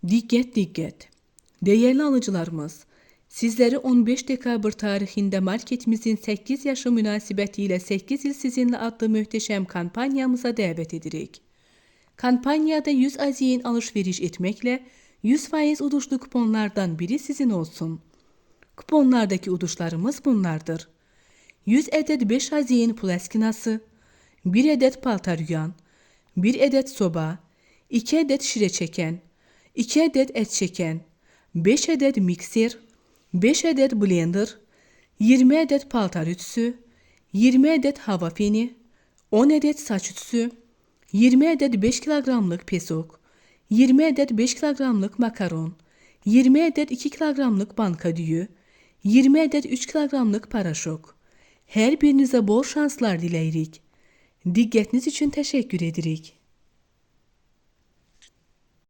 Diqqət, diqqət. Değerli alıcılarımız, sizleri 15 dekabr tarihinde marketimizin 8 yaşı münasibətilə 8 il sizinle adlı möhtəşəm kampanyamıza davet edirik. Kampanyada 100 aziyin alışveriş etmekle 100% uduşlu kuponlardan biri sizin olsun. Kuponlardaki uduşlarımız bunlardır. 100 adet 5 aziyin plaskinası, 1 adet paltaryan, 1 adet soba, 2 adet şire çeken, 2 adet et çeken, 5 adet mikser, 5 adet blender, 20 adet paltar ütüsü, 20 adet hava feni, 10 adet saç ütüsü, 20 adet 5 kilogramlık pesok, 20 adet 5 kilogramlık makaron, 20 adet 2 kilogramlık banka düyü, 20 adet 3 kilogramlık paraşok. Her birinize bol şanslar diləyirik. Diqqətiniz üçün təşəkkür edirik.